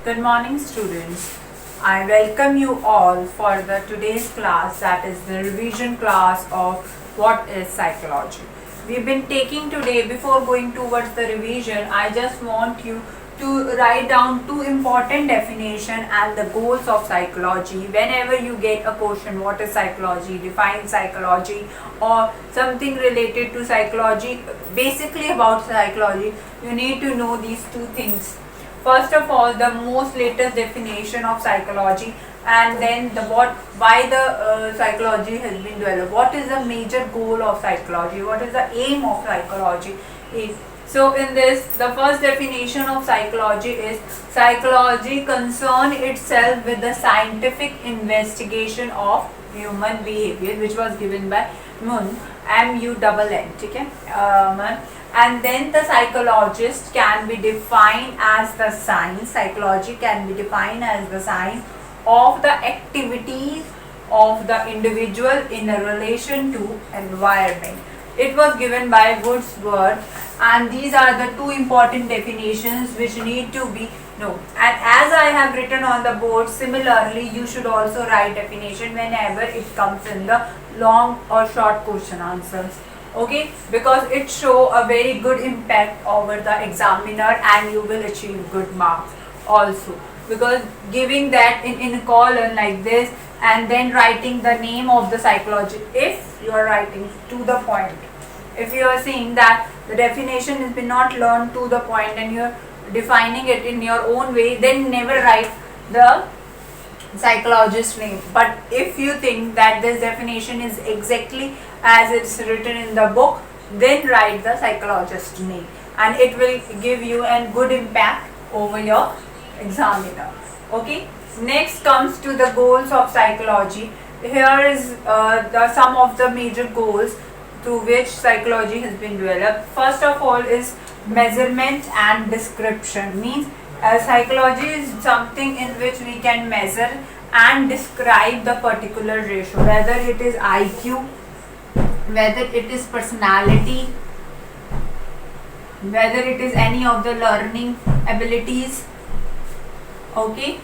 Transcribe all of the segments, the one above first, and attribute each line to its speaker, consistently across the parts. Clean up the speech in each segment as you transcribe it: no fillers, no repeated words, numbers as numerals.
Speaker 1: Good morning, students. I welcome you all for the today's class, that is the revision class of what is psychology. We've been taking today, before going towards the revision, I just want you to write down two important definition and the goals of psychology. Whenever you get a question, what is psychology, define psychology, or something related to psychology, basically about psychology, you need to know these two things. First of all, the most latest definition of psychology, and then the why the psychology has been developed. What is the major goal of psychology? What is the aim of psychology? So in this, the first definition of psychology is psychology concern itself with the scientific investigation of human behavior, which was given by Mun, M-U-N-N, okay? And then the psychologist can be defined as the science. Psychology can be defined as the science of the activities of the individual in a relation to environment. It was given by Wordsworth, and these are the two important definitions which need to be known. And as I have written on the board, similarly you should also write definition whenever it comes in the long or short question answers. Okay, because it show a very good impact over the examiner and you will achieve good marks also, because giving that in a column like this and then writing the name of the psychologist, if you are writing to the point, if you are saying that the definition has been not learned to the point and you are defining it in your own way, then never write the psychologist name. But if you think that this definition is exactly as it's written in the book, then write the psychologist name and it will give you a good impact over your examiner. Okay, next comes to the goals of psychology. Here is some of the major goals to which psychology has been developed. First of all is measurement and description. Means psychology is something in which we can measure and describe the particular ratio, whether it is IQ, whether it is personality, whether it is any of the learning abilities, okay,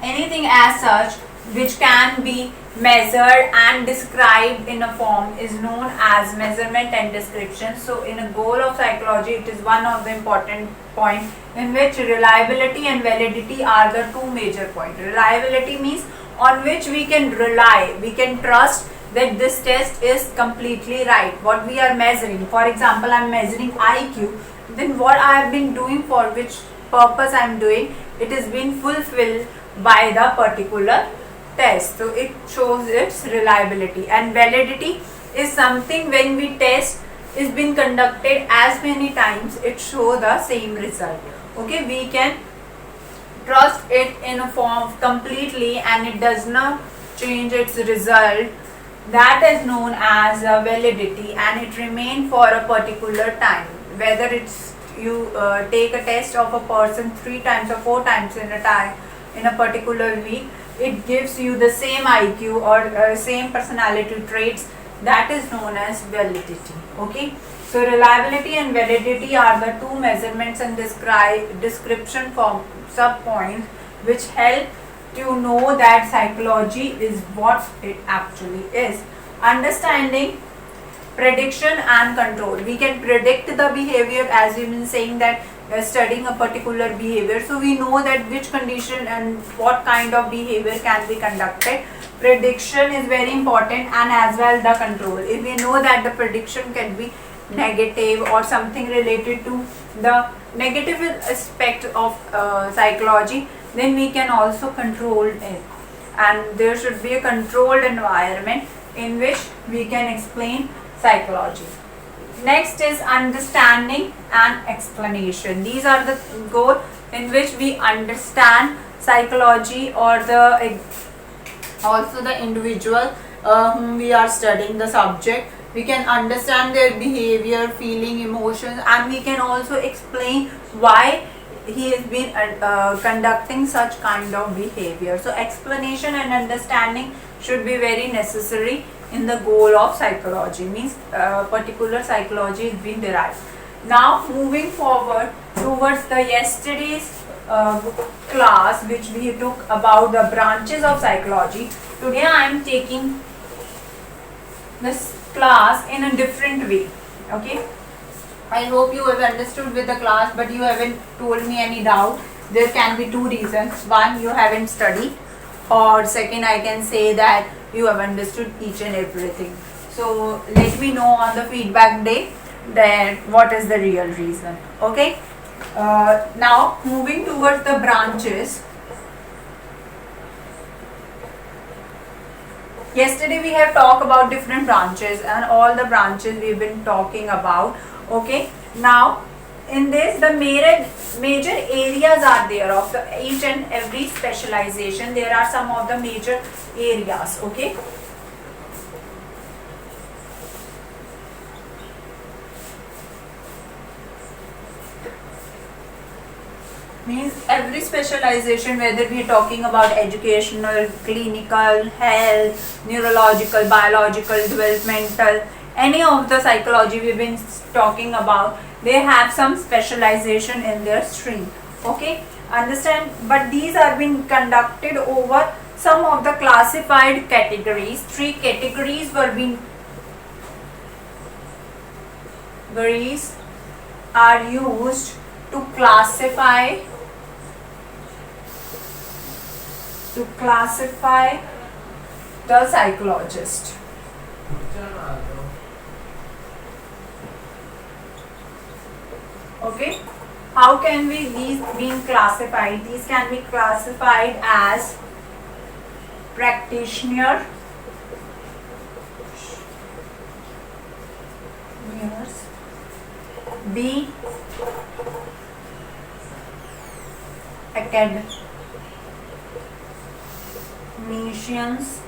Speaker 1: anything as such which can be measured and described in a form is known as measurement and description. So in a goal of psychology, it is one of the important points in which reliability and validity are the two major points. Reliability means on which we can rely, we can trust that this test is completely right, what we are measuring. For example, I am measuring IQ, then what I have been doing, for which purpose I am doing, it is being fulfilled by the particular test. So it shows its reliability. And validity is something when we test is been conducted as many times, it show the same result. Okay, we can trust it in a form completely and it does not change its result. That is known as validity, and it remain for a particular time. Whether it's you take a test of a person 3 times or 4 times in a particular week, it gives you the same IQ or same personality traits, that is known as validity. Okay, so reliability and validity are the two measurements and description form sub points which help to know that psychology is what it actually is. Understanding, prediction and control. We can predict the behavior, as we've been saying that studying a particular behavior, so we know that which condition and what kind of behavior can be conducted. Prediction is very important, and as well the control. If we know that the prediction can be negative or something related to the negative aspect of psychology, then we can also control it, and there should be a controlled environment in which we can explain psychology. Next is understanding and explanation. These are the goals in which we understand psychology or also the individual whom we are studying, the subject. We can understand their behavior, feeling, emotions, and we can also explain why he has been conducting such kind of behavior. So explanation and understanding should be very necessary in the goal of psychology, means particular psychology is being derived. Now moving forward towards the yesterday's uh, class which we took about the branches of psychology. Today I am taking this class in a different way. Okay, I hope you have understood with the class, but you haven't told me any doubt. There can be two reasons. One, you haven't studied, or second, I can say that you have understood each and everything. So let me know on the feedback day that what is the real reason. Okay, now moving towards the branches. Yesterday we have talked about different branches and all the branches we've been talking about. Okay, now in this the major areas are there of the each and every specialization. There are some of the major areas. Okay, means every specialization, whether we are talking about educational, clinical, health, neurological, biological, developmental, any of the psychology we've been talking about, they have some specialization in their stream. Okay, understand? But these are being conducted over some of the classified categories. Three categories were being are used to classify the psychologist. Okay, how can we these being classified? These can be classified as practitioner, B, academicians,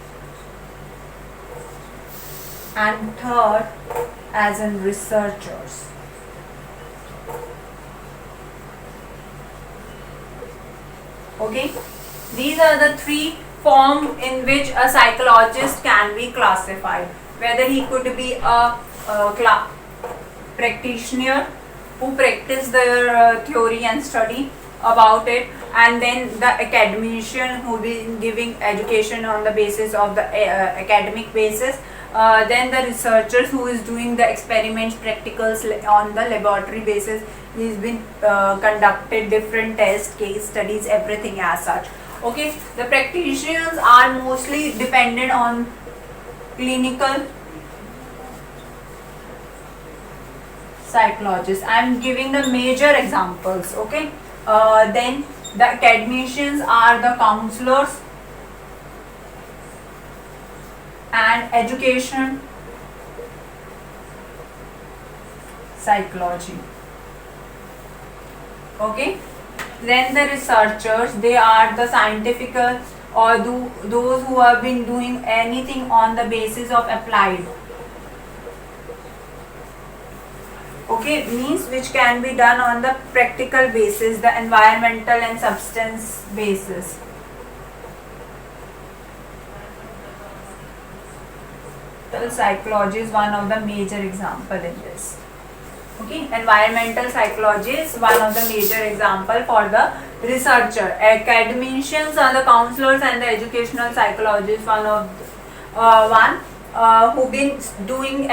Speaker 1: and third as in researchers. Okay, these are the three forms in which a psychologist can be classified. Whether he could be a practitioner who practice their theory and study about it, and then the academician who be giving education on the basis of the academic basis, then the researchers who is doing the experiments, practicals on the laboratory basis. He's been conducted different tests, case studies, everything as such. Okay, the practitioners are mostly dependent on clinical psychologists. I am giving the major examples. Okay, then the academicians are the counselors and education psychology. Okay, then the researchers, they are the scientific or those who have been doing anything on the basis of applied. Okay, means which can be done on the practical basis, the environmental and substance basis. Psychology is one of the major example in this. Okay, environmental psychology is one of the major example for the researcher. Academicians are the counselors and the educational psychologists, one of who been doing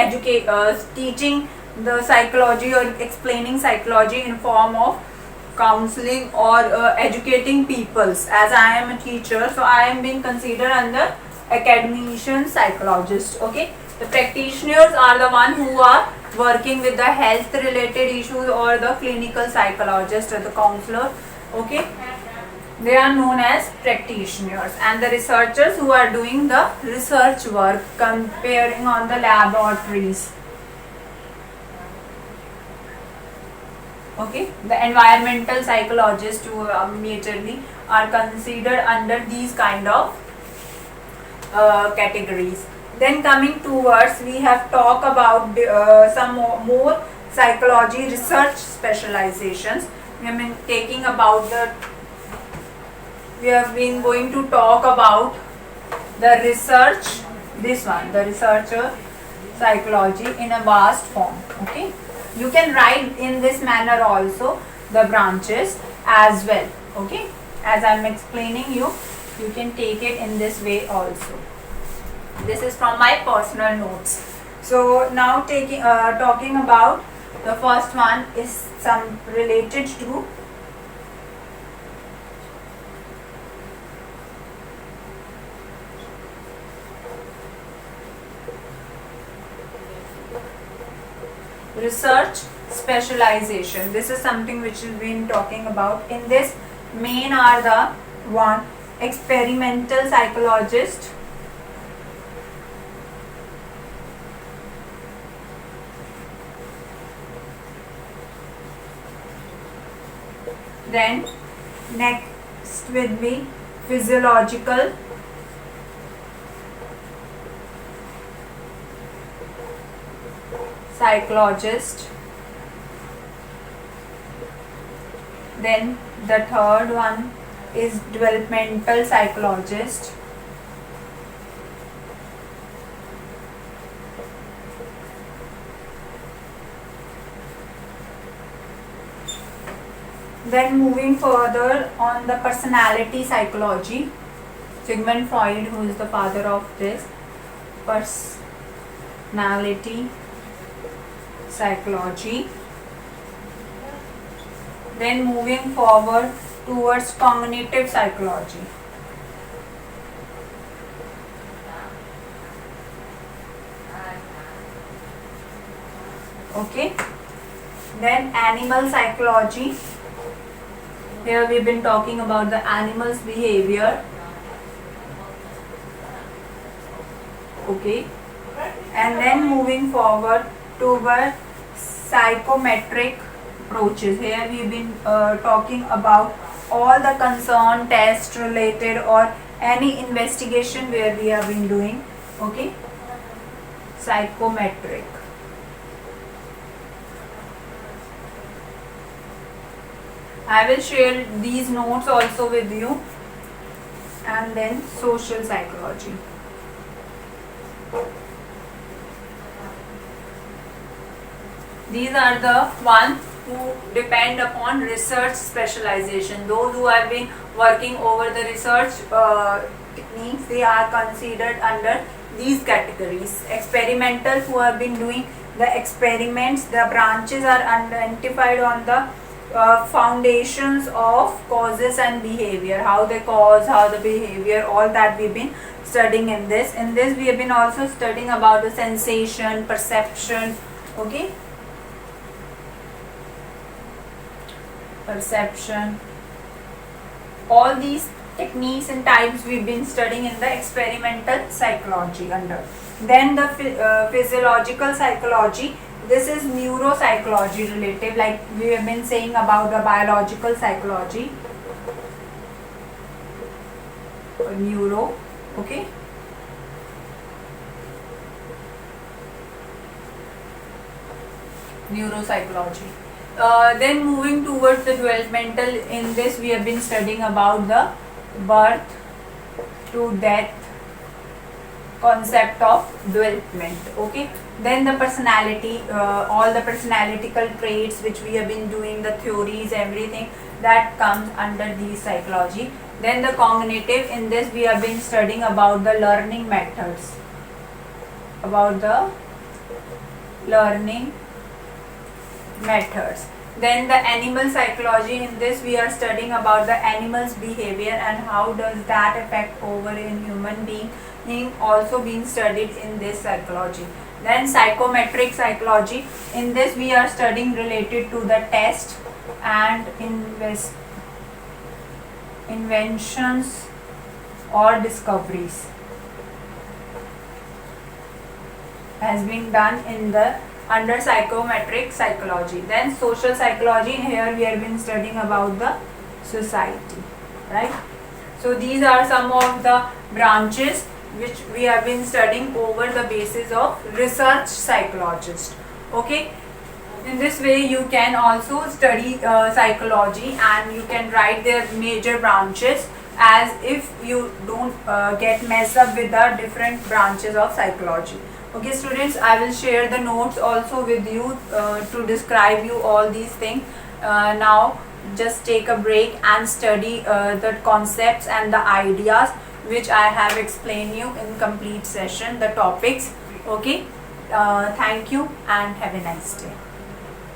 Speaker 1: teaching the psychology or explaining psychology in form of counseling or educating peoples. As I am a teacher, so I am being considered under academician psychologist. Okay, the practitioners are the one who are working with the health related issues, or the clinical psychologist or the counselor. Okay, they are known as practitioners, and the researchers who are doing the research work, comparing on the laboratories. Okay, the environmental psychologists who majorly are considered under these kind of categories. Then coming towards, we have talked about some more psychology research specializations. We have been taking about we have been going to talk about the research, this one, the researcher psychology in a vast form. Okay, you can write in this manner also the branches. as well. Okay, as I'm explaining you, you can take it in this way also. This is from my personal notes. So now talking about the first one is some related to research specialization. This is something which we've been talking about. In this, main are the one experimental psychologist, then next will be physiological psychologist, then the third one is developmental psychologist, then moving further on the personality psychology, Sigmund Freud, who is the father of this personality psychology. Then moving forward towards cognitive psychology. Okay. Then animal psychology. Here we've been talking about the animal's behavior. Okay. And then moving forward toward psychometric approaches. Here we've been talking about all the concern test related or any investigation where we have been doing. Okay, psychometric. I will share these notes also with you. And then social psychology. These are the ones who depend upon research specialization. Those who have been working over the research techniques, they are considered under these categories. Experimental, who have been doing the experiments, the branches are identified on the foundations of causes and behavior, how they cause, how the behavior, all that we've been studying in this. In this we have been also studying about the sensation, perception, okay, perception, all these techniques and types we've been studying in the experimental psychology under. Then the physiological psychology, this is neuropsychology related, like we have been saying about the biological psychology, neuro, okay. Neuropsychology. Then moving towards the developmental, in this we have been studying about the birth to death concept of development, okay. Then the personality, all the personalitical traits which we have been doing, the theories, everything that comes under the psychology. Then the cognitive, in this we have been studying about the learning methods, about the learning methods. Then the animal psychology, in this we are studying about the animal's behavior and how does that affect over in human being also being studied in this psychology. Then psychometric psychology, in this we are studying related to the test and inventions or discoveries has been done in the under psychometric psychology. Then social psychology, here we have been studying about the society, right. So these are some of the branches which we have been studying over the basis of research psychologist, okay. In this way you can also study psychology and you can write their major branches as if you don't get messed up with the different branches of psychology. Okay students, I will share the notes also with you to describe you all these things. Now just take a break and study the concepts and the ideas which I have explained you in complete session, the topics. Okay, thank you and have a nice day.